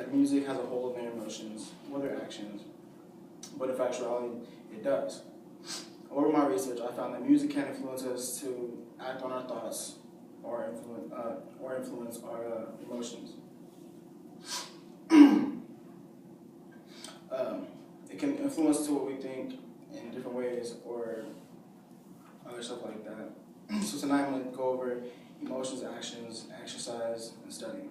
that music has a hold on their emotions or their actions, but in factuality, it does. Over my research, I found that music can influence us to act on our thoughts or influence our emotions. It can influence to what we think in different ways or other stuff like that. So tonight I'm going to go over emotions, actions, exercise, and study.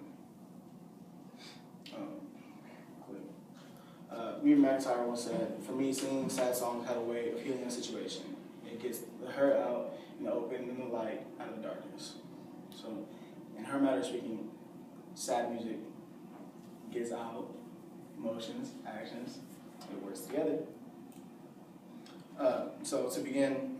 Reed McIntyre once said, "For me, singing sad songs had a way of healing a situation. It gets the hurt out in the open and the light out of the darkness." So, in her matter of speaking, sad music gets out emotions, actions. It works together. So to begin,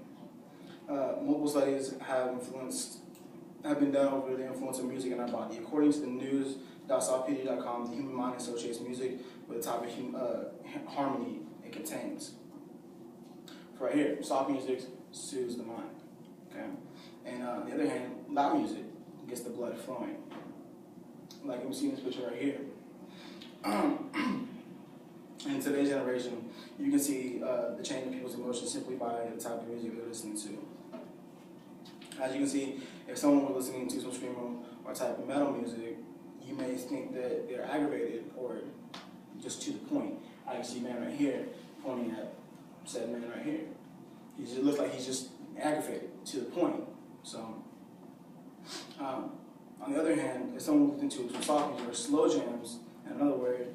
multiple studies have been done over the influence of music in our body. According to the news.softpedia.com, the human mind associates music with the type of harmony it contains. For right here, soft music soothes the mind. Okay, and on the other hand, loud music gets the blood flowing. Like we see in this picture right here. In today's generation, you can see the change in people's emotions simply by the type of music they're listening to. As you can see, if someone were listening to some screamo or type of metal music, you may think that they're aggravated or just to the point. I can see a man right here pointing at said man right here. He just looks like he's just aggravated to the point. So, on the other hand, if someone listening to some soft music or slow jams, in another word,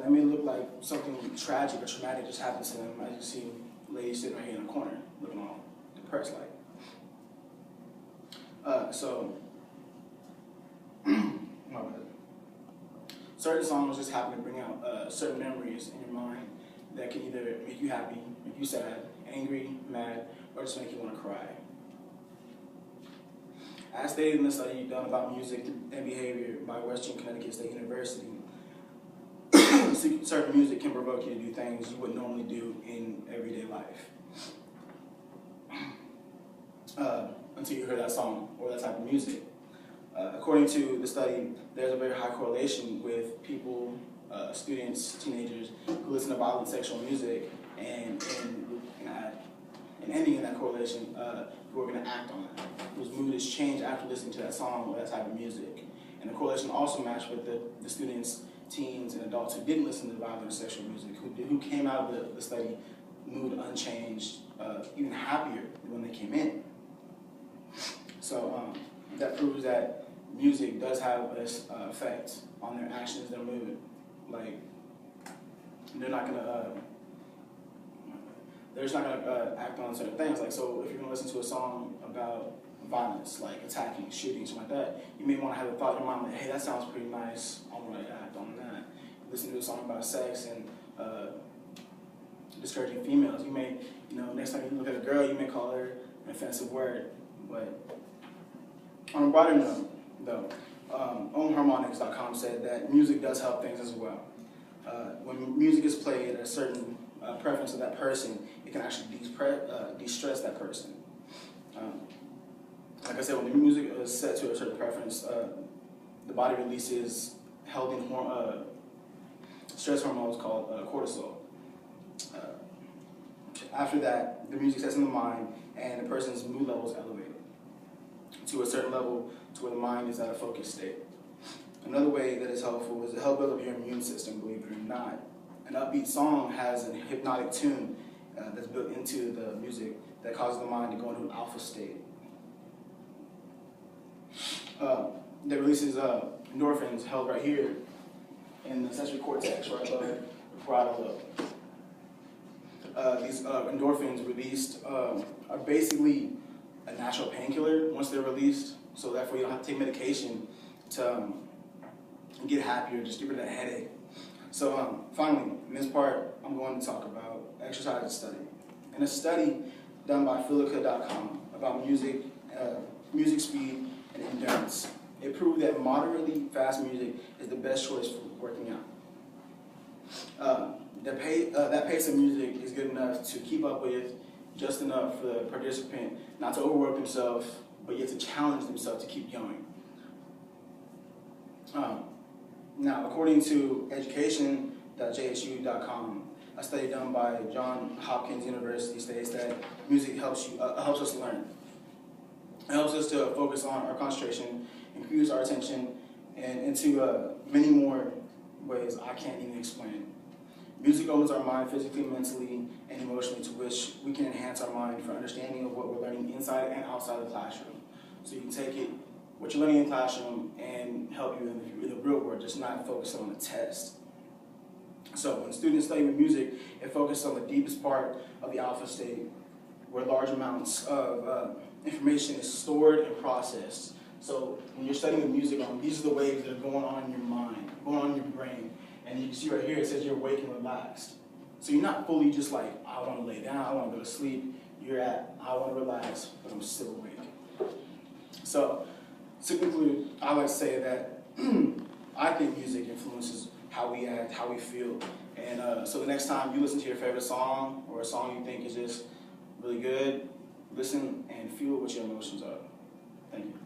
they may look like something tragic or traumatic just happened to them. As you can see, a lady sitting right here in the corner, looking all depressed like. Certain songs just happen to bring out certain memories in your mind that can either make you happy, make you sad, angry, mad, or just make you want to cry. As stated in the study done about music and behavior by Western Connecticut State University, certain music can provoke you to do things you would normally do in everyday life. Until you hear that song or that type of music. According to the study, there's a very high correlation with people, students, teenagers who listen to violent sexual music and ending in that correlation, who are going to act on that, whose mood is changed after listening to that song or that type of music. And the correlation also matched with the students, teens, and adults who didn't listen to violent sexual music, who came out of the study mood unchanged, even happier than when they came in. So that proves that music does have this effect on their actions, their mood. Like, they're just not gonna act on certain things. Like, so if you're gonna listen to a song about violence, like attacking, shooting, something like that, you may want to have a thought in your mind like, hey, that sounds pretty nice. I want to act on that. Listen to a song about sex and discouraging females. You may, next time you look at a girl, you may call her an offensive word. But on a broader note, though, OwnHarmonics.com said that music does help things as well. When music is played at a certain preference of that person, it can actually de-stress that person. Like I said, when the music is set to a certain preference, the body releases healthy stress hormones called cortisol. After that, the music sets in the mind and the person's mood level is elevated to a certain level to where the mind is at a focused state. Another way that is helpful is to help build up your immune system, believe it or not. An upbeat song has a hypnotic tune that's built into the music that causes the mind to go into an alpha state. That releases endorphins held right here in the sensory cortex, right above the parietal lobe. These endorphins released are basically a natural painkiller once they're released, so therefore you don't have to take medication to get happy or just get rid of that headache. So finally, in this part, I'm going to talk about exercise and study. In a study done by Philica.com about music speed, and endurance, it proved that moderately fast music is the best choice for working out. That pace of music is good enough to keep up with, just enough for the participant not to overwork themselves, but yet to challenge themselves to keep going. Now, according to education.jsu.com, a study done by Johns Hopkins University states that music helps us learn. It helps us to focus on our concentration, increase our attention, and into many more ways I can't even explain. Music opens our mind physically, mentally, and emotionally, to which we can enhance our mind for understanding of what we're learning inside and outside the classroom. So you can take what you're learning in the classroom and help you in the real world, just not focus on the test. So when students study with music, it focuses on the deepest part of the alpha state, where large amounts of information is stored and processed. So when you're studying with music, these are the waves that are going on in your mind, going on in your brain. And you can see right here, it says you're awake and relaxed. So you're not fully just like, I want to lay down, I want to go to sleep. You're at, I want to relax, but I'm still awake. So to conclude, I like to say that I think music influences how we act, how we feel. And so the next time you listen to your favorite song or a song you think is just really good, listen and feel what your emotions are. Thank you.